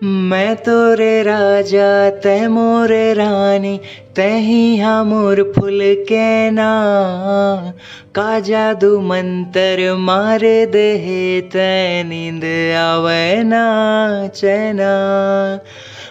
मैं तोरे राजा तै मोरे रानी, तही हाँ मोर फूल के ना। का जादू मंतर मारे देहे, तै नींद आवे ना चैना।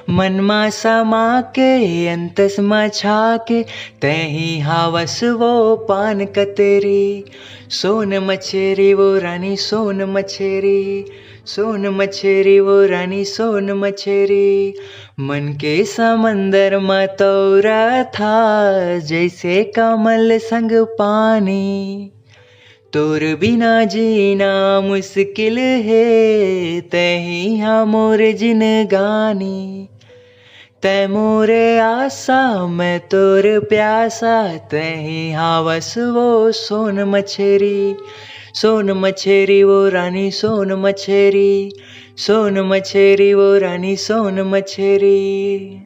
मन मा समा के अंतस मा छाके, तही हावस वो पान कतरी। सोन मछेरी वो रानी सोन मछेरी, सोन मछेरी वो रानी सोन मछेरी। मन के समंदर में तोरा था, जैसे कमल संग पानी। तोर बिना जीना मुश्किल है, तही हाँ मोर जिनगानी। तै मोरे आशा मैं तोर प्यासा, तही हावस वो सोन मछेरी। सोन मछेरी वो रानी सोन मछेरी, सोन मछेरी वो रानी सोन मछेरी।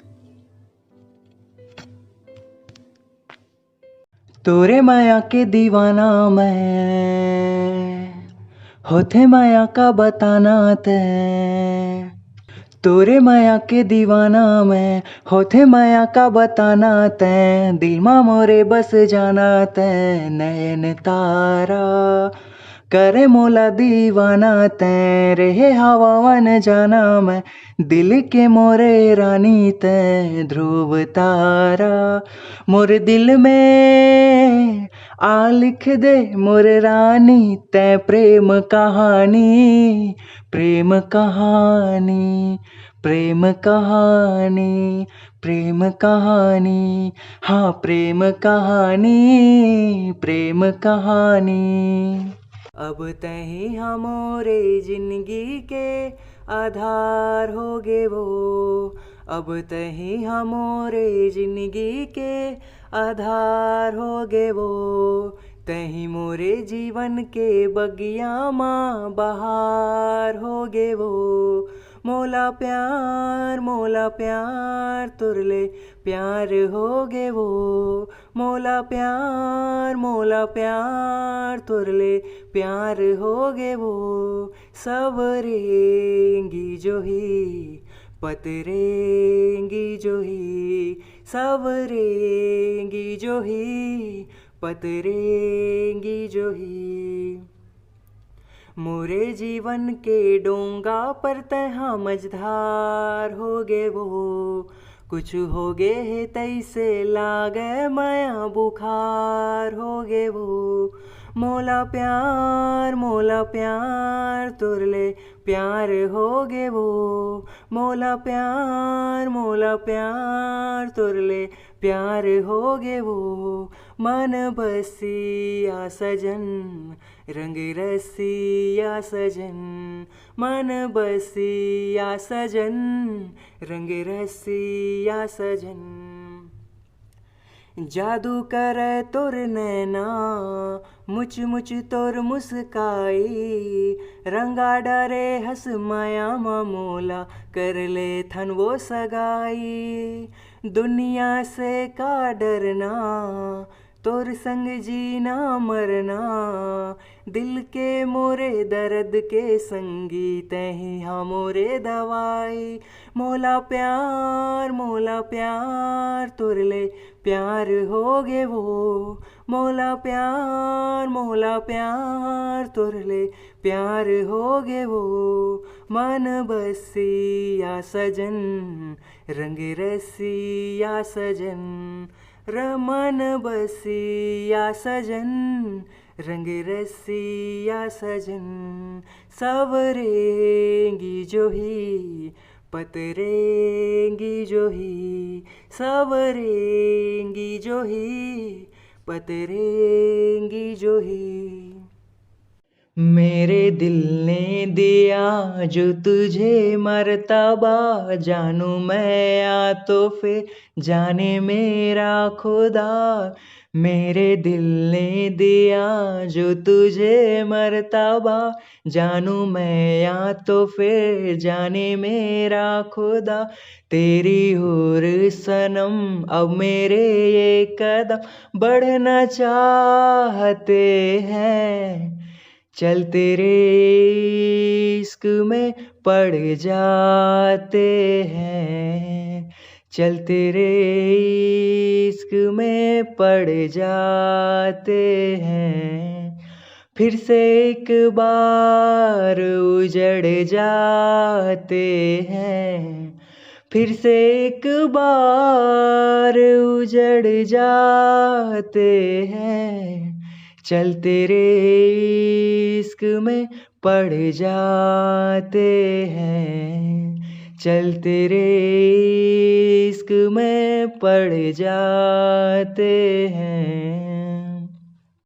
तोरे माया के दीवाना मैं, होते माया का बताना तै। तोरे माया के दीवाना मैं, होते माया का बताना तै। दिल मा मोरे बस जाना तै, नयन तारा करे मोला दीवाना तै। रहे हवा वन जाना मैं, दिल के मोरे रानी तै। ध्रुव तारा मोर दिल में आ लिख दे मोर रानी, तै प्रेम कहानी। प्रेम कहानी, प्रेम कहानी, प्रेम कहानी। हाँ प्रेम कहानी, प्रेम कहानी। अब तही हमोरे जिंदगी के आधार होगे वो। अब तही हमोरे जिंदगी के आधार होगे वो। तही मोरे जीवन के बगिया माँ बहार होगे वो। मोला प्यार तुरले प्यार होगे वो। मोला प्यार तुरले प्यार होगे वो। सबरेंगी जो ही पतरेंगी जो ही, सबरेंगी जो ही पतरेंगी जो ही। मोरे जीवन के डोंगा पर तहाँ मझधार होगे वो। कुछ होगे है तैसे लागे माया बुखार होगे वो। मोला प्यार तुरले प्यार होगे वो। मोला प्यार तुरले प्यार होगे वो। मन बसिया सजन रंग रसिया सजन, मन बसिया सजन रंग रसिया सजन। जादू करे तोर नैना मुच मुच तोर मुस्काई। रंगा डरे हंस माया मोला कर ले थन वो सगाई। दुनिया से का डरना तोर संग जीना मरना। दिल के मोरे दर्द के संगी तही हाँ मोरे दवाई। मोला प्यार तुरले प्यार होगे वो। मोला प्यार तुरले प्यार होगे वो। मन बसिया सजन रंग रसिया सजन, रमन बसिया सजन रंग रसिया सजन। सबरेंगी जो ही पतरेंगी जो ही, सबरेंगी जो ही पतरेंगी जो ही। मेरे दिल ने दिया जो तुझे मर्तबा, जानू मैं या तो फिर जाने मेरा खुदा। मेरे दिल ने दिया जो तुझे मर्तबा, जानू मैं या तो फिर जाने मेरा खुदा। तेरी ओर सनम अब मेरे ये कदम बढ़ना चाहते हैं। चल तेरे इश्क में पड़ जाते हैं, चल तेरे इश्क में पड़ जाते हैं, फिर से एक बार उजड़ जाते हैं, फिर से एक बार उजड़ जाते हैं, चल तेरे इश्क में पड़ जाते हैं, चल तेरे इश्क में पड़ जाते हैं।